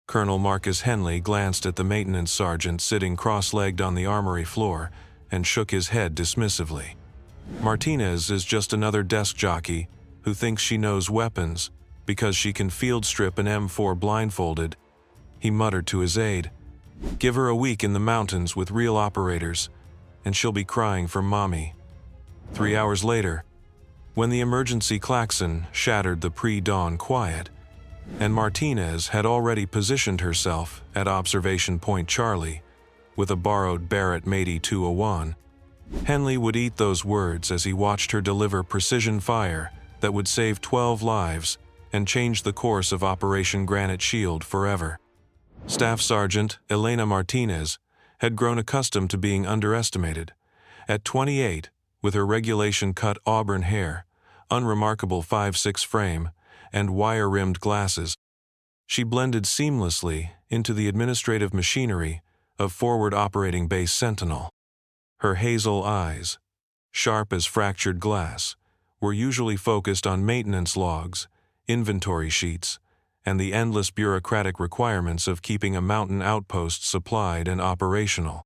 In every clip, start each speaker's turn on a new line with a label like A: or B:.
A: Colonel Marcus Henley glanced at the maintenance sergeant sitting cross-legged on the armory floor and shook his head dismissively. Martinez is just another desk jockey who thinks she knows weapons because she can field strip an M4 blindfolded, he muttered to his aide. Give her a week in the mountains with real operators, and she'll be crying for mommy. 3 hours later, when the emergency klaxon shattered the pre-dawn quiet, and Martinez had already positioned herself at Observation Point Charlie with a borrowed Barrett Matey 201, Henley would eat those words as he watched her deliver precision fire that would save 12 lives and change the course of Operation Granite Shield forever. Staff Sergeant Elena Martinez had grown accustomed to being underestimated. At 28, with her regulation-cut auburn hair, unremarkable 5'6" frame, and wire-rimmed glasses, she blended seamlessly into the administrative machinery of Forward Operating Base Sentinel. Her hazel eyes, sharp as fractured glass, were usually focused on maintenance logs, inventory sheets, and the endless bureaucratic requirements of keeping a mountain outpost supplied and operational.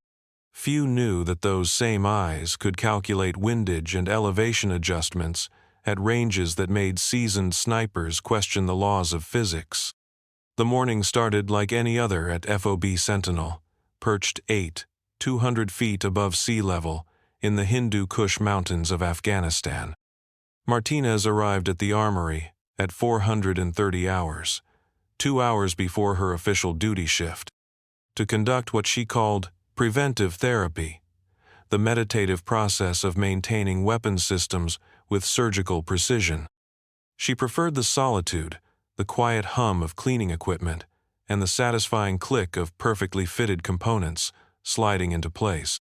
A: Few knew that those same eyes could calculate windage and elevation adjustments at ranges that made seasoned snipers question the laws of physics. The morning started like any other at FOB Sentinel, perched 200 feet above sea level in the Hindu Kush Mountains of Afghanistan. Martinez arrived at the armory at 430 hours, 2 hours before her official duty shift, to conduct what she called preventive therapy, the meditative process of maintaining weapons systems with surgical precision. She preferred the solitude, the quiet hum of cleaning equipment, and the satisfying click of perfectly fitted components sliding into place.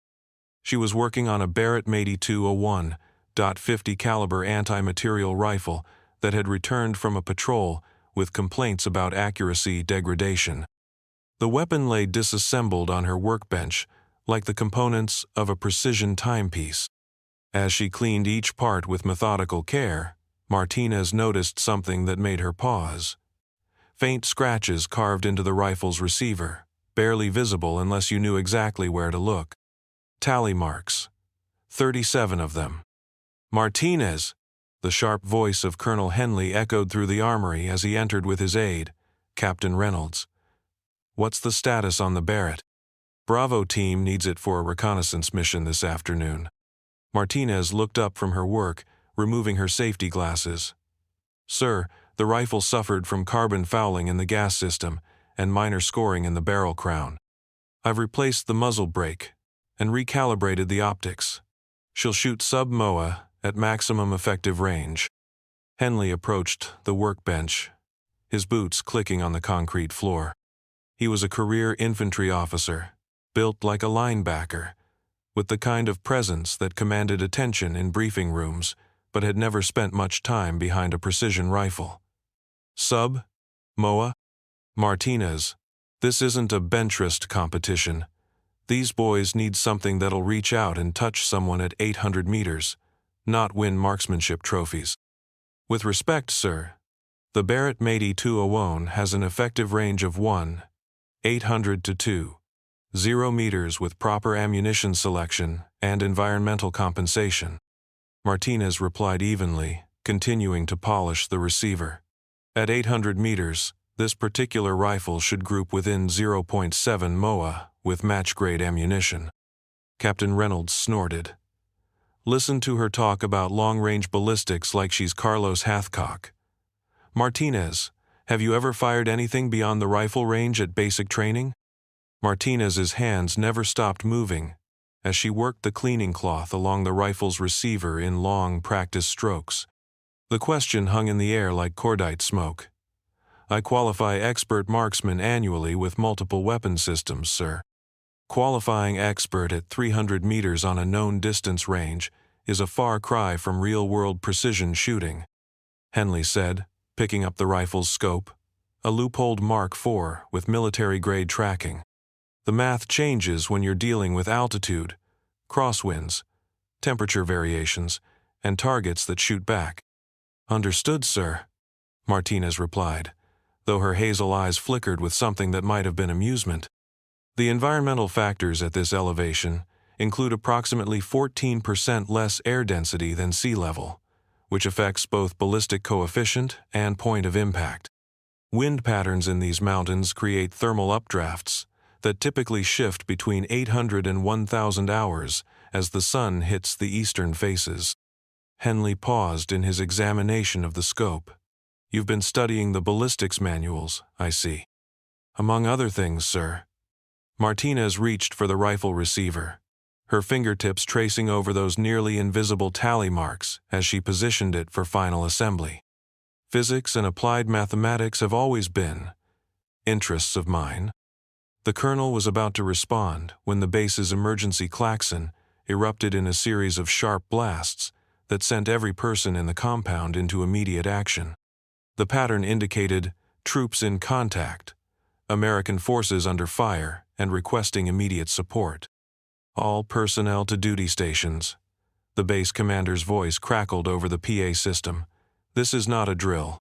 A: She was working on a Barrett Matey 201 .50 caliber anti-material rifle that had returned from a patrol with complaints about accuracy degradation. The weapon lay disassembled on her workbench like the components of a precision timepiece. As she cleaned each part with methodical care, Martinez noticed something that made her pause. Faint scratches carved into the rifle's receiver, barely visible unless you knew exactly where to look. Tally marks. 37 of them. Martinez! The sharp voice of Colonel Henley echoed through the armory as he entered with his aide, Captain Reynolds. What's the status on the Barrett? Bravo team needs it for a reconnaissance mission this afternoon. Martinez looked up from her work, removing her safety glasses. Sir, the rifle suffered from carbon fouling in the gas system and minor scoring in the barrel crown. I've replaced the muzzle brake and recalibrated the optics. She'll shoot sub-MOA at maximum effective range. Henley approached the workbench, his boots clicking on the concrete floor. He was a career infantry officer, built like a linebacker, with the kind of presence that commanded attention in briefing rooms, but had never spent much time behind a precision rifle. Sub? MOA? Martinez, this isn't a benchrist competition. These boys need something that'll reach out and touch someone at 800 meters, not win marksmanship trophies. With respect, sir, the Barrett Matey 201 has an effective range of 800 to 0 meters with proper ammunition selection and environmental compensation. Martinez replied evenly, continuing to polish the receiver. At 800 meters, this particular rifle should group within 0.7 MOA with match-grade ammunition. Captain Reynolds snorted. Listen to her talk about long-range ballistics like she's Carlos Hathcock. Martinez, have you ever fired anything beyond the rifle range at basic training? Martinez's hands never stopped moving as she worked the cleaning cloth along the rifle's receiver in long practice strokes. The question hung in the air like cordite smoke. I qualify expert marksmen annually with multiple weapon systems, sir. Qualifying expert at 300 meters on a known distance range is a far cry from real-world precision shooting, Henley said, picking up the rifle's scope, a loopholed Mark IV with military-grade tracking. The math changes when you're dealing with altitude, crosswinds, temperature variations, and targets that shoot back. Understood, sir, Martinez replied, though her hazel eyes flickered with something that might have been amusement. The environmental factors at this elevation include approximately 14% less air density than sea level, which affects both ballistic coefficient and point of impact. Wind patterns in these mountains create thermal updrafts that typically shift between 800 and 1,000 hours as the sun hits the eastern faces. Henley paused in his examination of the scope. You've been studying the ballistics manuals, I see. Among other things, sir. Martinez reached for the rifle receiver, her fingertips tracing over those nearly invisible tally marks as she positioned it for final assembly. Physics and applied mathematics have always been interests of mine. The colonel was about to respond when the base's emergency klaxon erupted in a series of sharp blasts that sent every person in the compound into immediate action. The pattern indicated troops in contact, American forces under fire and requesting immediate support. All personnel to duty stations. The base commander's voice crackled over the PA system. This is not a drill.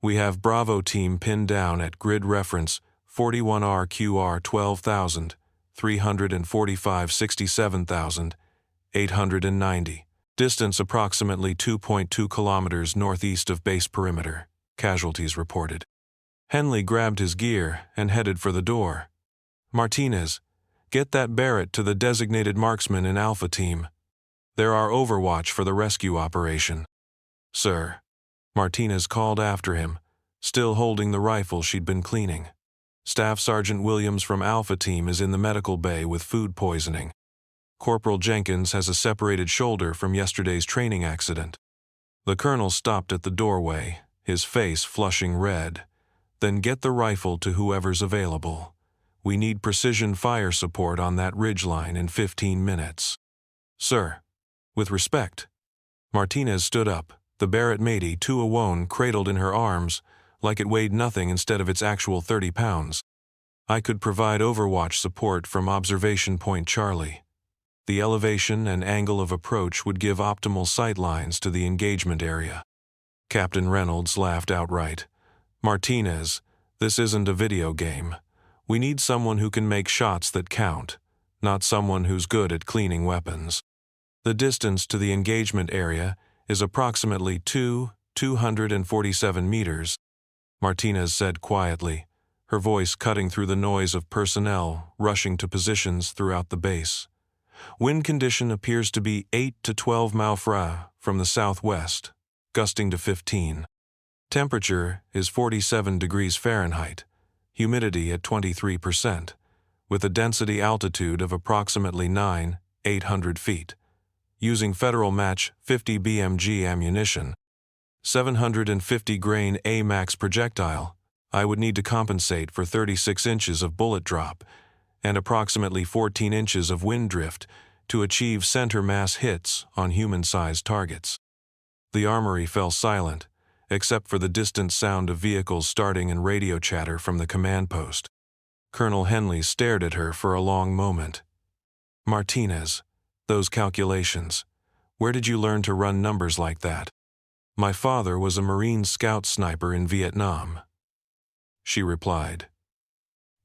A: We have Bravo team pinned down at grid reference 41RQR 12,000, 345 67,890. Distance approximately 2.2 kilometers northeast of base perimeter, casualties reported. Henley grabbed his gear and headed for the door. Martinez, get that Barrett to the designated marksman in Alpha Team. They're our overwatch for the rescue operation. Sir. Martinez called after him, still holding the rifle she'd been cleaning. Staff Sergeant Williams from Alpha Team is in the medical bay with food poisoning. Corporal Jenkins has a separated shoulder from yesterday's training accident. The colonel stopped at the doorway, his face flushing red. Then get the rifle to whoever's available. We need precision fire support on that ridgeline in 15 minutes. Sir. With respect. Martinez stood up, the Barrett Matey 201 cradled in her arms, like it weighed nothing instead of its actual 30 pounds. I could provide overwatch support from Observation Point Charlie. The elevation and angle of approach would give optimal sight lines to the engagement area. Captain Reynolds laughed outright. Martinez, this isn't a video game. We need someone who can make shots that count, not someone who's good at cleaning weapons. The distance to the engagement area is approximately 247 meters, Martinez said quietly, her voice cutting through the noise of personnel rushing to positions throughout the base. Wind condition appears to be 8 to 12 mph from the southwest, gusting to 15. Temperature is 47 degrees Fahrenheit, humidity at 23%, with a density altitude of approximately 9,800 feet. Using Federal Match 50 BMG ammunition, 750 grain AMAX projectile, I would need to compensate for 36 inches of bullet drop and approximately 14 inches of wind drift to achieve center mass hits on human-sized targets. The armory fell silent, except for the distant sound of vehicles starting and radio chatter from the command post. Colonel Henley stared at her for a long moment. Martinez, those calculations. Where did you learn to run numbers like that? My father was a Marine scout sniper in Vietnam, she replied,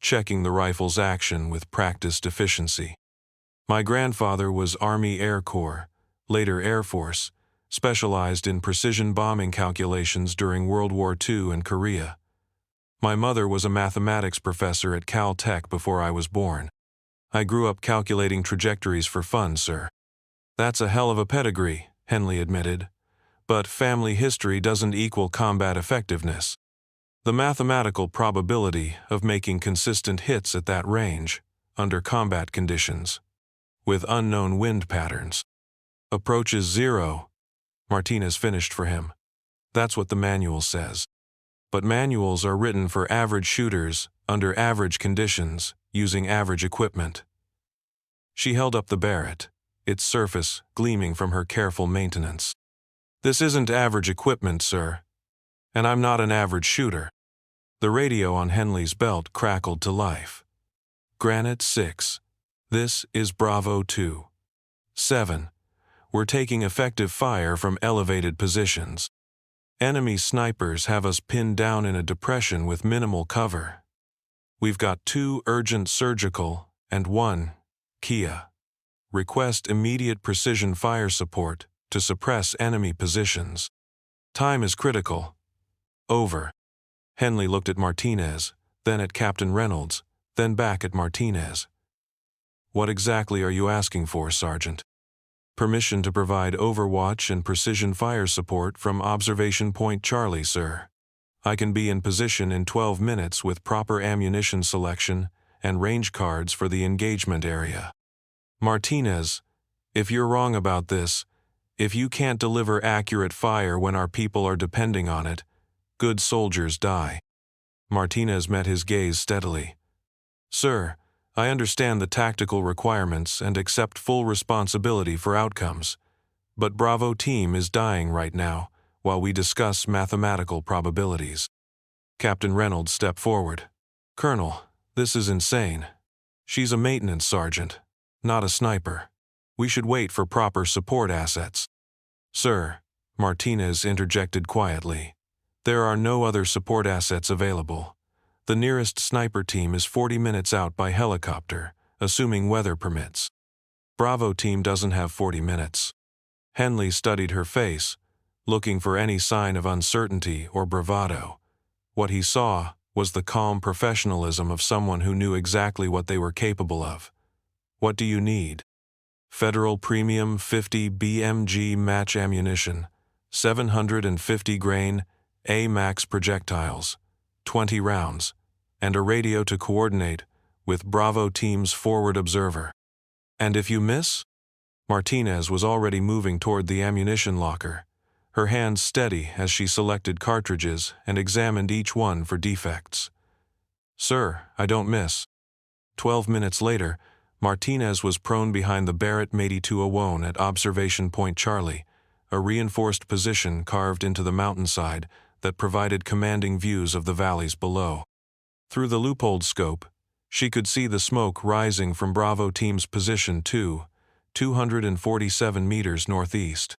A: checking the rifle's action with practiced efficiency. My grandfather was Army Air Corps, later Air Force, specialized in precision bombing calculations during World War II and Korea. My mother was a mathematics professor at Caltech before I was born. I grew up calculating trajectories for fun, sir. That's a hell of a pedigree, Henley admitted. But family history doesn't equal combat effectiveness. The mathematical probability of making consistent hits at that range, under combat conditions, with unknown wind patterns, approaches zero. Martinez finished for him. That's what the manual says. But manuals are written for average shooters, under average conditions, using average equipment. She held up the Barrett, its surface gleaming from her careful maintenance. This isn't average equipment, sir. And I'm not an average shooter. The radio on Henley's belt crackled to life. Granite 6. This is Bravo 2. 7. We're taking effective fire from elevated positions. Enemy snipers have us pinned down in a depression with minimal cover. We've got 2 urgent surgical and 1 Kia. Request immediate precision fire support to suppress enemy positions. Time is critical. Over. Henley looked at Martinez, then at Captain Reynolds, then back at Martinez. What exactly are you asking for, Sergeant? Permission to provide overwatch and precision fire support from Observation Point Charlie, sir. I can be in position in 12 minutes with proper ammunition selection and range cards for the engagement area. Martinez, if you're wrong about this, if you can't deliver accurate fire when our people are depending on it, good soldiers die. Martinez met his gaze steadily. Sir, I understand the tactical requirements and accept full responsibility for outcomes, but Bravo team is dying right now while we discuss mathematical probabilities. Captain Reynolds stepped forward. Colonel, this is insane. She's a maintenance sergeant, not a sniper. We should wait for proper support assets. Sir, Martinez interjected quietly. There are no other support assets available. The nearest sniper team is 40 minutes out by helicopter, assuming weather permits. Bravo team doesn't have 40 minutes. Henley studied her face, looking for any sign of uncertainty or bravado. What he saw was the calm professionalism of someone who knew exactly what they were capable of. What do you need? Federal Premium 50 BMG match ammunition, 750 grain, A-max projectiles, 20 rounds, and a radio to coordinate with Bravo team's forward observer. And if you miss? Martinez was already moving toward the ammunition locker, her hands steady as she selected cartridges and examined each one for defects. Sir, I don't miss. 12 minutes later, Martinez was prone behind the Barrett M8201 at Observation Point Charlie, a reinforced position carved into the mountainside that provided commanding views of the valleys below. Through the loopholed scope, she could see the smoke rising from Bravo team's position 247 meters northeast.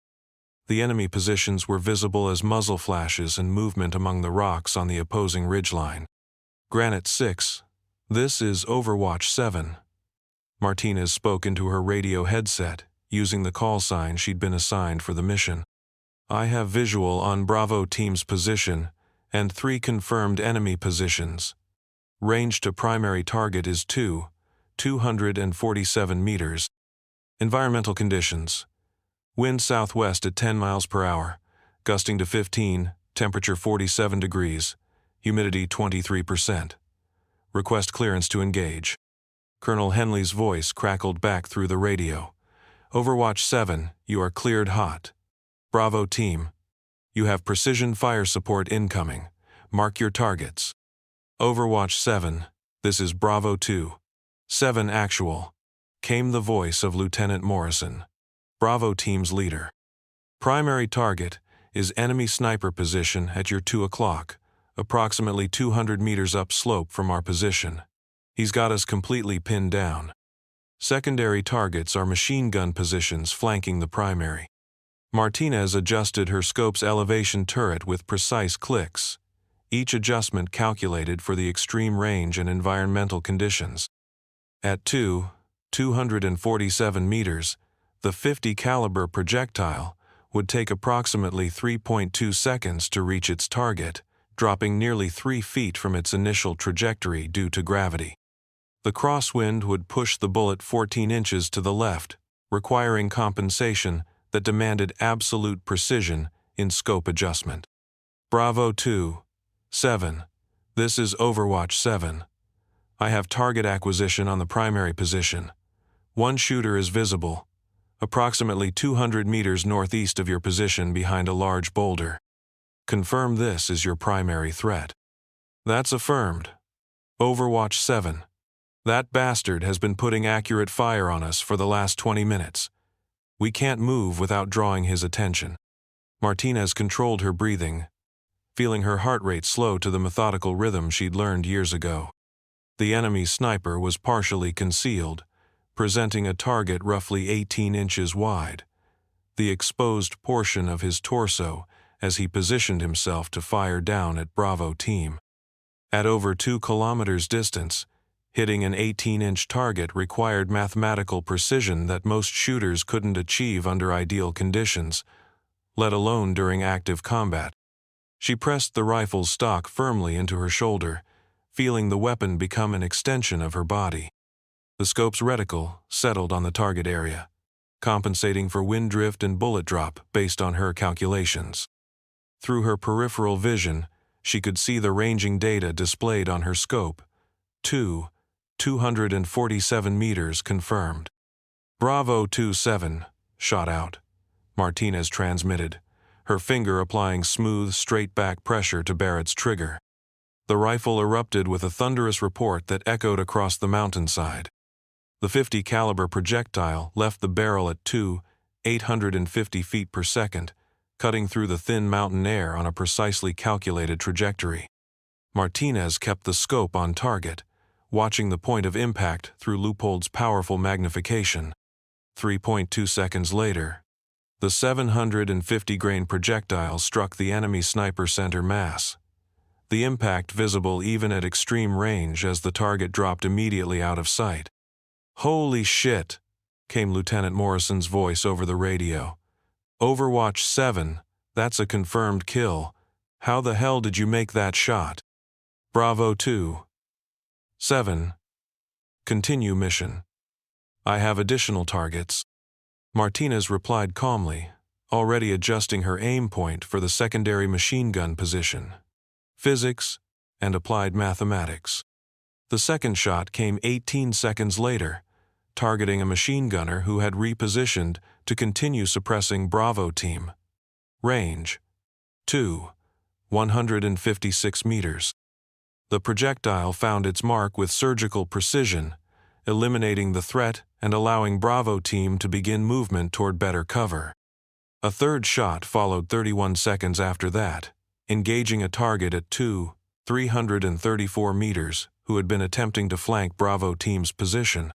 A: The enemy positions were visible as muzzle flashes and movement among the rocks on the opposing ridgeline. Granite 6, this is Overwatch 7. Martinez spoke into her radio headset, using the call sign she'd been assigned for the mission. I have visual on Bravo team's position and 3 confirmed enemy positions. Range to primary target is 247 meters. Environmental conditions. Wind southwest at 10 miles per hour, gusting to 15, temperature 47 degrees, humidity 23%. Request clearance to engage. Colonel Henley's voice crackled back through the radio. Overwatch 7, you are cleared hot. Bravo team, you have precision fire support incoming. Mark your targets. Overwatch 7, this is Bravo 2. 7 actual. Came the voice of Lieutenant Morrison, Bravo team's leader. Primary target is enemy sniper position at your 2 o'clock, approximately 200 meters upslope from our position. He's got us completely pinned down. Secondary targets are machine gun positions flanking the primary. Martinez adjusted her scope's elevation turret with precise clicks, each adjustment calculated for the extreme range and environmental conditions. At 247 meters, the 50 caliber projectile would take approximately 3.2 seconds to reach its target, dropping nearly 3 feet from its initial trajectory due to gravity. The crosswind would push the bullet 14 inches to the left, requiring compensation that demanded absolute precision in scope adjustment. Bravo 2, 7. This is Overwatch 7. I have target acquisition on the primary position. 1 shooter is visible, approximately 200 meters northeast of your position behind a large boulder. Confirm this is your primary threat. That's affirmed. Overwatch 7. That bastard has been putting accurate fire on us for the last 20 minutes. We can't move without drawing his attention. Martinez controlled her breathing, feeling her heart rate slow to the methodical rhythm she'd learned years ago. The enemy sniper was partially concealed, presenting a target roughly 18 inches wide. The exposed portion of his torso as he positioned himself to fire down at Bravo team. At over 2 kilometers distance, hitting an 18-inch target required mathematical precision that most shooters couldn't achieve under ideal conditions, let alone during active combat. She pressed the rifle's stock firmly into her shoulder, feeling the weapon become an extension of her body. The scope's reticle settled on the target area, compensating for wind drift and bullet drop based on her calculations. Through her peripheral vision, she could see the ranging data displayed on her scope. 247 meters confirmed. Bravo 27, shot out, Martinez transmitted, her finger applying smooth, straight-back pressure to Barrett's trigger. The rifle erupted with a thunderous report that echoed across the mountainside. The .50 caliber projectile left the barrel at 850 feet per second, cutting through the thin mountain air on a precisely calculated trajectory. Martinez kept the scope on target, watching the point of impact through Leupold's powerful magnification. 3.2 seconds later, the 750-grain projectile struck the enemy sniper center mass. The impact visible even at extreme range as the target dropped immediately out of sight. "Holy shit," came Lieutenant Morrison's voice over the radio. "Overwatch 7, that's a confirmed kill. How the hell did you make that shot?" Bravo 2. 7. Continue mission. I have additional targets. Martinez replied calmly, already adjusting her aim point for the secondary machine gun position. Physics and applied mathematics. The second shot came 18 seconds later, targeting a machine gunner who had repositioned to continue suppressing Bravo team. Range: 156 meters. The projectile found its mark with surgical precision, eliminating the threat and allowing Bravo team to begin movement toward better cover. A third shot followed 31 seconds after that, engaging a target at 334 meters who had been attempting to flank Bravo team's position.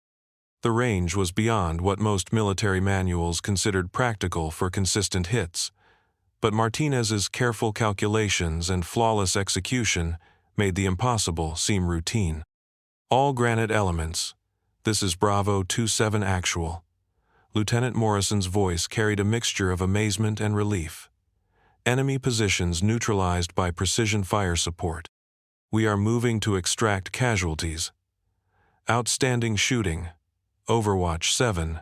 A: The range was beyond what most military manuals considered practical for consistent hits, but Martinez's careful calculations and flawless execution made the impossible seem routine. All granite elements. This is Bravo 27 actual. Lieutenant Morrison's voice carried a mixture of amazement and relief. Enemy positions neutralized by precision fire support. We are moving to extract casualties. Outstanding shooting. Overwatch 7.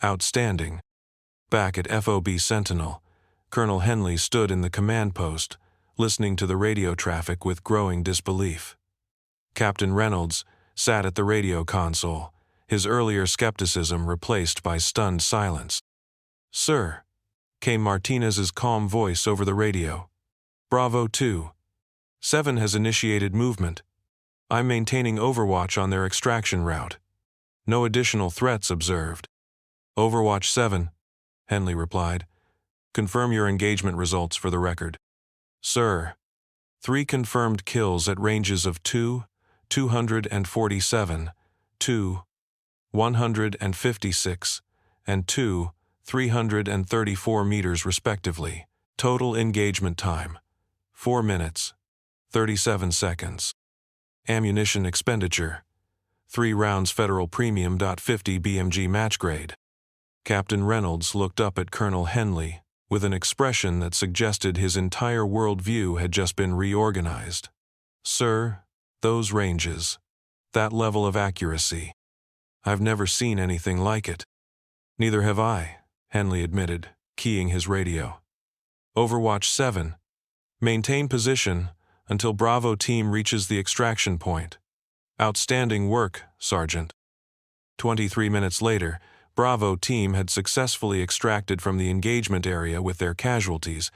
A: Outstanding. Back at FOB Sentinel, Colonel Henley stood in the command post, listening to the radio traffic with growing disbelief. Captain Reynolds sat at the radio console, his earlier skepticism replaced by stunned silence. "Sir," came Martinez's calm voice over the radio. "Bravo 2. 7 has initiated movement. I'm maintaining overwatch on their extraction route. No additional threats observed." "Overwatch 7, Henley replied. "Confirm your engagement results for the record." "Sir, 3 confirmed kills at ranges of 247, 156, and 334 meters respectively. Total engagement time: 4 minutes, 37 seconds. Ammunition expenditure: 3 rounds Federal Premium .50 BMG match grade." Captain Reynolds looked up at Colonel Henley with an expression that suggested his entire worldview had just been reorganized. "Sir, those ranges, that level of accuracy, I've never seen anything like it." "Neither have I," Henley admitted, keying his radio. "Overwatch 7. Maintain position until Bravo team reaches the extraction point. Outstanding work, Sergeant." 23 minutes later, Bravo team had successfully extracted from the engagement area with their casualties,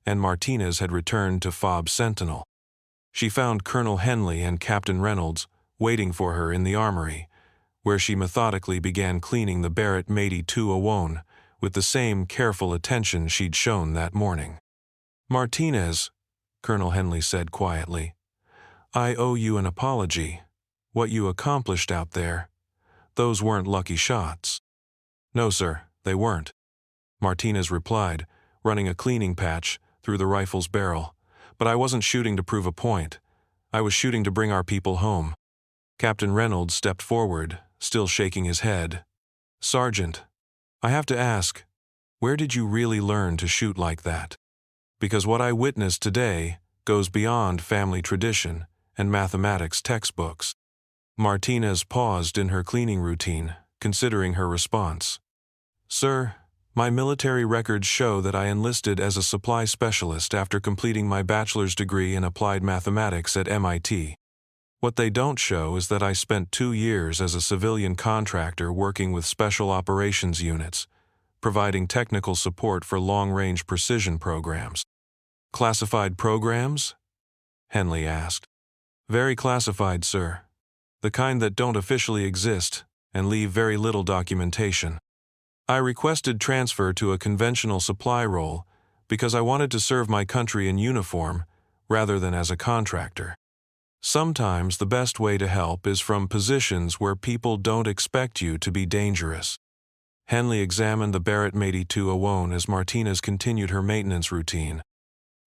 A: and Martinez had returned to FOB Sentinel. She found Colonel Henley and Captain Reynolds waiting for her in the armory, where she methodically began cleaning the Barrett Matey 201 with the same careful attention she'd shown that morning. "Martinez," Colonel Henley said quietly, "I owe you an apology. What you accomplished out there, those weren't lucky shots." "No, sir, they weren't," Martinez replied, running a cleaning patch through the rifle's barrel, but I wasn't shooting to prove a point. I was shooting to bring our people home. Captain Reynolds stepped forward, still shaking his head. Sergeant, I have to ask, where did you really learn to shoot like that? Because what I witnessed today goes beyond family tradition and mathematics textbooks. Martinez paused in her cleaning routine, considering her response. Sir, my military records show that I enlisted as a supply specialist after completing my bachelor's degree in applied mathematics at MIT. What they don't show is that I spent 2 years as a civilian contractor working with special operations units, providing technical support for long-range precision programs. Classified programs? Henley asked. Very classified, sir. The kind that don't officially exist and leave very little documentation. I requested transfer to a conventional supply role because I wanted to serve my country in uniform rather than as a contractor. Sometimes the best way to help is from positions where people don't expect you to be dangerous. Henley examined the Barrett 8201 as Martinez continued her maintenance routine.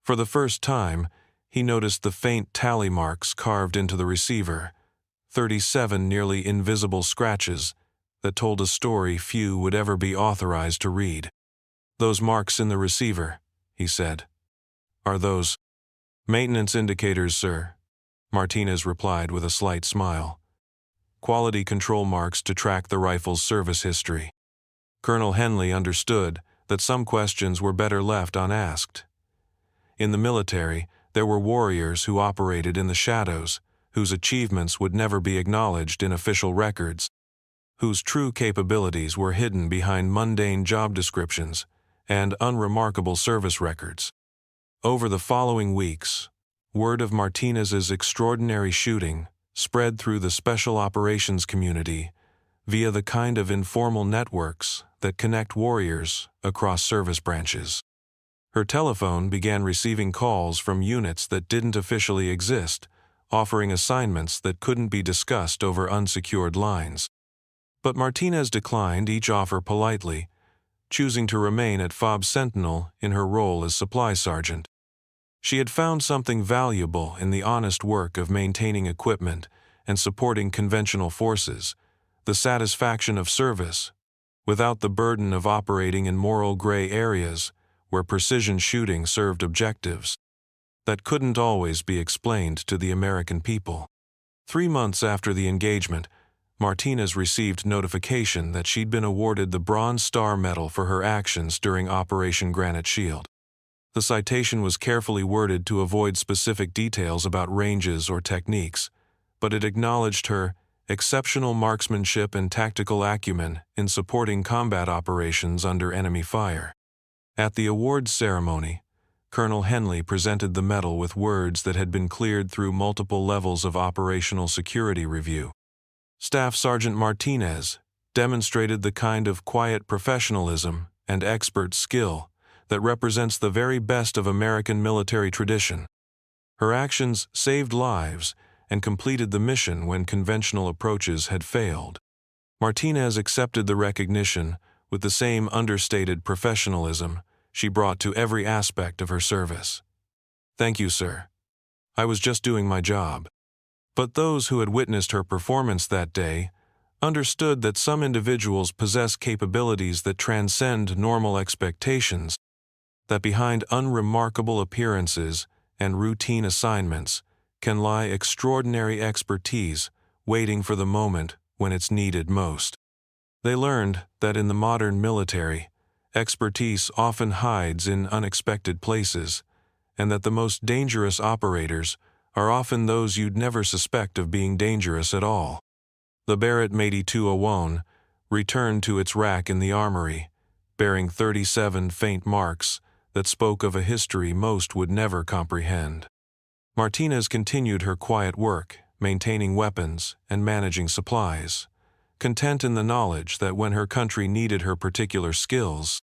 A: For the first time, he noticed the faint tally marks carved into the receiver, 37 nearly invisible scratches that told a story few would ever be authorized to read. Those marks in the receiver, he said. Are those maintenance indicators, sir? Martinez replied with a slight smile. Quality control marks to track the rifle's service history. Colonel Henley understood that some questions were better left unasked. In the military, there were warriors who operated in the shadows, whose achievements would never be acknowledged in official records, whose true capabilities were hidden behind mundane job descriptions and unremarkable service records. Over the following weeks, word of Martinez's extraordinary shooting spread through the special operations community via the kind of informal networks that connect warriors across service branches. Her telephone began receiving calls from units that didn't officially exist, offering assignments that couldn't be discussed over unsecured lines. But Martinez declined each offer politely, choosing to remain at FOB Sentinel in her role as supply sergeant. She had found something valuable in the honest work of maintaining equipment and supporting conventional forces, the satisfaction of service, without the burden of operating in moral gray areas where precision shooting served objectives that couldn't always be explained to the American people. 3 months after the engagement, Martinez received notification that she'd been awarded the Bronze Star Medal for her actions during Operation Granite Shield. The citation was carefully worded to avoid specific details about ranges or techniques, but it acknowledged her exceptional marksmanship and tactical acumen in supporting combat operations under enemy fire. At the awards ceremony, Colonel Henley presented the medal with words that had been cleared through multiple levels of operational security review. Staff Sergeant Martinez demonstrated the kind of quiet professionalism and expert skill that represents the very best of American military tradition. Her actions saved lives and completed the mission when conventional approaches had failed. Martinez accepted the recognition with the same understated professionalism she brought to every aspect of her service. Thank you, sir. I was just doing my job. But those who had witnessed her performance that day understood that some individuals possess capabilities that transcend normal expectations, that behind unremarkable appearances and routine assignments can lie extraordinary expertise waiting for the moment when it's needed most. They learned that in the modern military, expertise often hides in unexpected places, and that the most dangerous operators are often those you'd never suspect of being dangerous at all. The Barrett 8201 returned to its rack in the armory, bearing 37 faint marks that spoke of a history most would never comprehend. Martinez continued her quiet work, maintaining weapons and managing supplies, content in the knowledge that when her country needed her particular skills,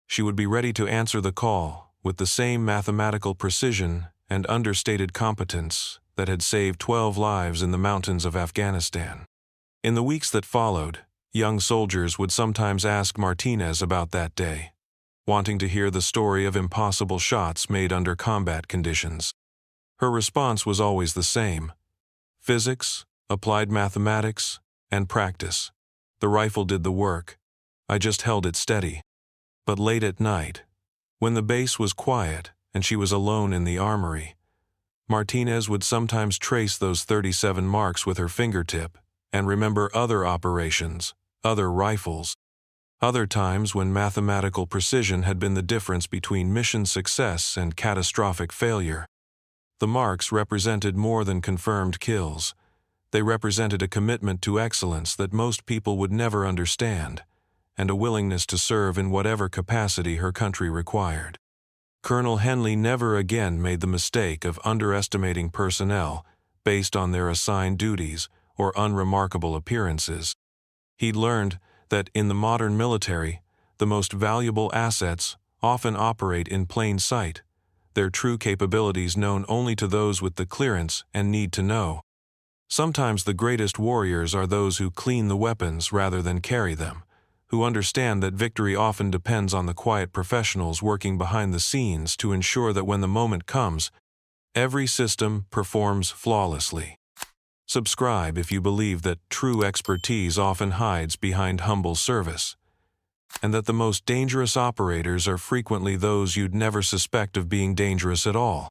A: she would be ready to answer the call with the same mathematical precision and understated competence that had saved 12 lives in the mountains of Afghanistan. In the weeks that followed, young soldiers would sometimes ask Martinez about that day. wanting to hear the story of impossible shots made under combat conditions. Her response was always the same: physics, applied mathematics, and practice. The rifle did the work. I just held it steady. But late at night, when the base was quiet and she was alone in the armory, Martinez would sometimes trace those 37 marks with her fingertip and remember other operations, other rifles. Other times when mathematical precision had been the difference between mission success and catastrophic failure. The marks represented more than confirmed kills. They represented a commitment to excellence that most people would never understand, and a willingness to serve in whatever capacity her country required. Colonel Henley never again made the mistake of underestimating personnel based on their assigned duties or unremarkable appearances. He'd learned that in the modern military, the most valuable assets often operate in plain sight, their true capabilities known only to those with the clearance and need to know. Sometimes the greatest warriors are those who clean the weapons rather than carry them, who understand that victory often depends on the quiet professionals working behind the scenes to ensure that when the moment comes, every system performs flawlessly. Subscribe if you believe that true expertise often hides behind humble service, and that the most dangerous operators are frequently those you'd never suspect of being dangerous at all.